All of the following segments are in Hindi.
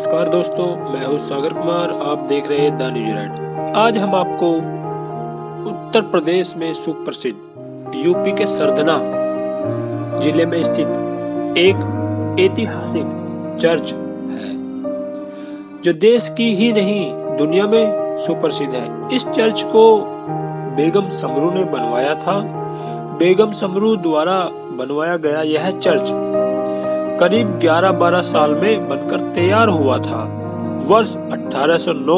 नमस्कार दोस्तों, मैं हूं सागर कुमार। आप देख रहे हैं द न्यूजीलैंड। आज हम आपको उत्तर प्रदेश में सुप्रसिद्ध यूपी के सरदना जिले में स्थित एक ऐतिहासिक चर्च है जो देश की ही नहीं दुनिया में सुप्रसिद्ध है। इस चर्च को बेगम समरू ने बनवाया था। बेगम समरू द्वारा बनवाया गया यह चर्च करीब 11-12 साल में बनकर तैयार हुआ था। वर्ष 1809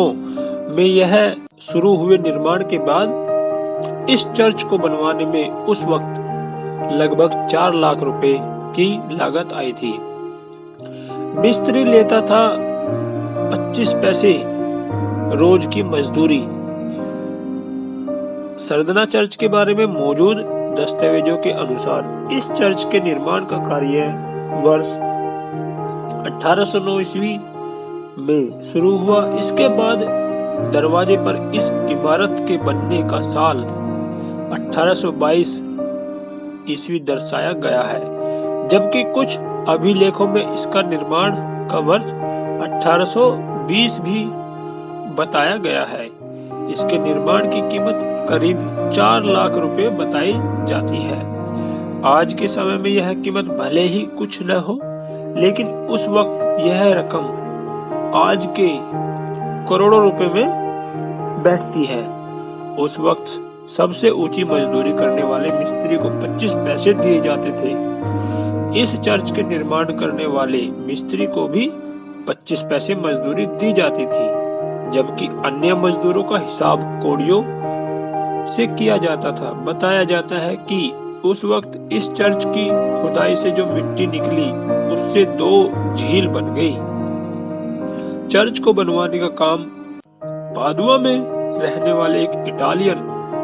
में यह शुरू हुए निर्माण के बाद इस चर्च को बनवाने में उस वक्त लगभग 4 लाख रुपए की लागत आई थी। मिस्त्री लेता था 25 पैसे रोज की मजदूरी। सरदना चर्च के बारे में मौजूद दस्तावेजों के अनुसार इस चर्च के निर्माण का कार्य वर्ष 1809 ईस्वी में शुरू हुआ। इसके बाद दरवाजे पर इस इमारत के बनने का साल 1822 ईस्वी दर्शाया गया है, जबकि कुछ अभिलेखों में इसका निर्माण का वर्ष 1820 भी बताया गया है। इसके निर्माण की कीमत करीब 4 लाख रुपए बताई जाती है। आज के समय में यह कीमत भले ही कुछ न हो, लेकिन उस वक्त यह रकम आज के करोड़ों रुपए में बैठती है। उस वक्त सबसे ऊंची मजदूरी करने वाले मिस्त्री को 25 पैसे दिए जाते थे। इस चर्च के निर्माण करने वाले मिस्त्री को भी 25 पैसे मजदूरी दी जाती थी, जबकि अन्य मजदूरों का हिसाब कौड़ियों से किया जाता था। बताया जाता है कि उस वक्त इस चर्च की खुदाई से जो मिट्टी निकली उससे 2 झील बन गई। चर्च को बनवाने का काम पादुआ में रहने वाले एक इटालियन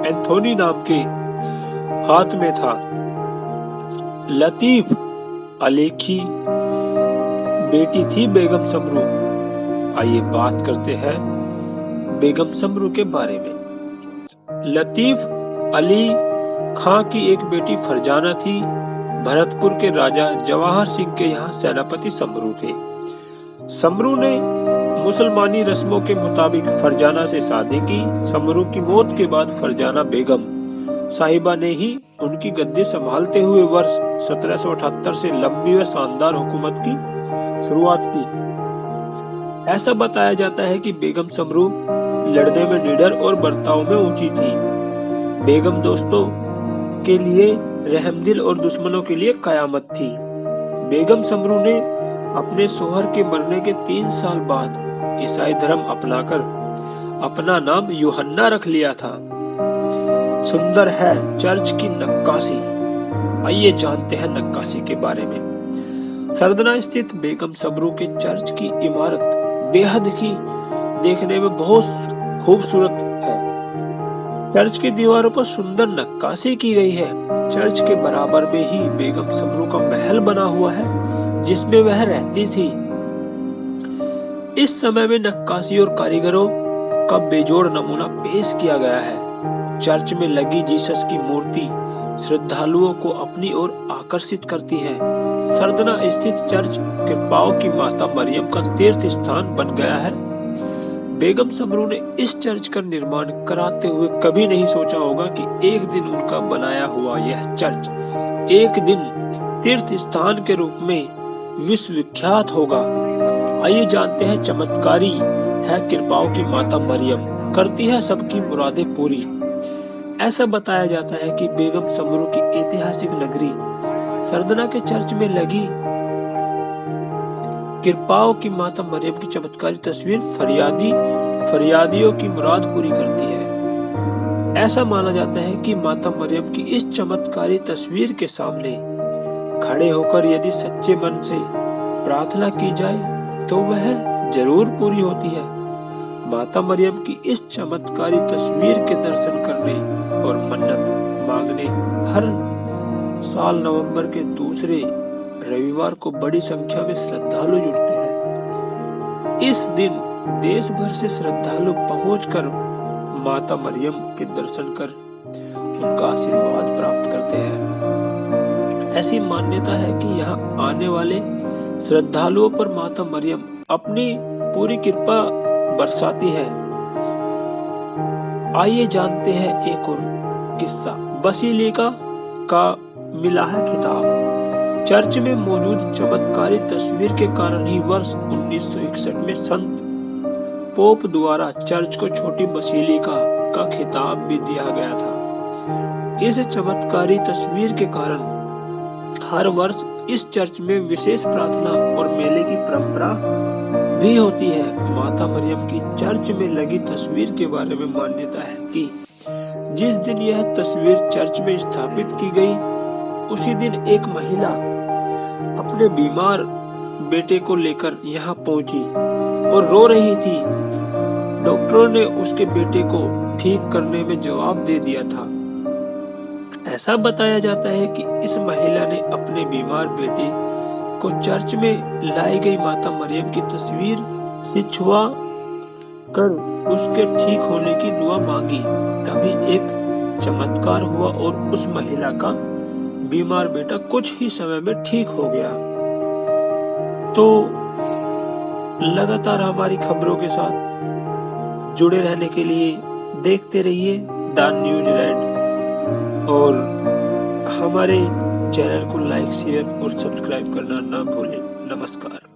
एंथोनी नाम के हाथ में था। लतीफ अली की बेटी थी बेगम समरू। आइए बात करते हैं बेगम समरू के बारे में। लतीफ अली खां की एक बेटी फरजाना थी। भरतपुर के राजा जवाहर सिंह के यहाँ सेनापति समरू थे। समरू ने मुसलमानी रस्मों के मुताबिक फरजाना से शादी की। समरू की मौत के बाद फरजाना बेगम साहिबा ने ही उनकी गद्दी संभालते हुए वर्ष 1778 से लंबी व शानदार हुकूमत की शुरुआत की। ऐसा बताया जाता है कि बेगम समरू लड़ने में निडर और बर्ताव में ऊंची थी। बेगम दोस्तों के लिए रहमदिल और दुश्मनों के लिए कयामत थी। बेगम समरू ने अपने शोहर के मरने के 3 साल बाद ईसाई धर्म अपनाकर अपना नाम यूहन्ना रख लिया था। सुंदर है चर्च की नक्काशी। आइए जानते हैं नक्काशी के बारे में। सरदना स्थित बेगम समरू के चर्च की इमारत बेहद ही देखने में बहुत खूबसूरत है। चर्च की दीवारों पर सुंदर नक्काशी की गई है। चर्च के बराबर में ही बेगम समरू का महल बना हुआ है, जिसमें वह रहती थी। इस समय में नक्काशी और कारीगरों का बेजोड़ नमूना पेश किया गया है। चर्च में लगी जीसस की मूर्ति श्रद्धालुओं को अपनी ओर आकर्षित करती है। सरदना स्थित चर्च कृपाओं की माता मरियम का तीर्थ स्थान बन गया है। बेगम समरू ने इस चर्च का निर्माण कराते हुए कभी नहीं सोचा होगा कि एक दिन उनका बनाया हुआ यह चर्च एक दिन तीर्थ स्थान के रूप में विश्वविख्यात होगा। आइए जानते हैं चमत्कारी है कृपाओं की माता मरियम, करती है सबकी मुरादें पूरी। ऐसा बताया जाता है कि बेगम समरू की ऐतिहासिक नगरी सरदना के चर्च में लगी कृपाओं की माता मरियम की चमत्कारी तस्वीर फरियादियों की मुराद पूरी करती है। ऐसा माना जाता है कि माता मरियम की इस चमत्कारी तस्वीर के सामने खड़े होकर यदि सच्चे मन से प्रार्थना की जाए तो वह जरूर पूरी होती है। माता मरियम की इस चमत्कारी तस्वीर के दर्शन करने और मन्नत मांगने हर साल नवंबर के दूसरे रविवार को बड़ी संख्या में श्रद्धालु जुटते हैं। इस दिन देश भर से श्रद्धालु पहुंचकर माता मरियम के दर्शन कर उनका आशीर्वाद प्राप्त करते हैं। ऐसी मान्यता है कि यहाँ आने वाले श्रद्धालुओं पर माता मरियम अपनी पूरी कृपा बरसाती है। आइए जानते हैं एक और किस्सा। बसिलिका का मिला है खिताब। चर्च में मौजूद चमत्कारी तस्वीर के कारण ही वर्ष 1961 में संत पोप द्वारा चर्च को छोटी बसिलिका का खिताब भी दिया गया था। इस चमत्कारी तस्वीर के कारण हर वर्ष इस चर्च में विशेष प्रार्थना और मेले की परंपरा भी होती है। माता मरियम की चर्च में लगी तस्वीर के बारे में मान्यता है कि जिस दिन यह तस्वीर चर्च में स्थापित की गई, उसी दिन एक महिला अपने बीमार बेटे को लेकर यहाँ पहुंची और रो रही थी। डॉक्टरों ने उसके बेटे को ठीक करने में जवाब दे दिया था। ऐसा बताया जाता है कि इस महिला ने अपने बीमार बेटे को चर्च में लाई गई माता मरियम की तस्वीर से छुआ कर उसके ठीक होने की दुआ मांगी। तभी एक चमत्कार हुआ और उस महिला का बीमार बेटा कुछ ही समय में ठीक हो गया। तो लगातार हमारी खबरों के साथ जुड़े रहने के लिए देखते रहिए द न्यूजीलैंड और हमारे चैनल को लाइक, शेयर और सब्सक्राइब करना ना भूलें। नमस्कार।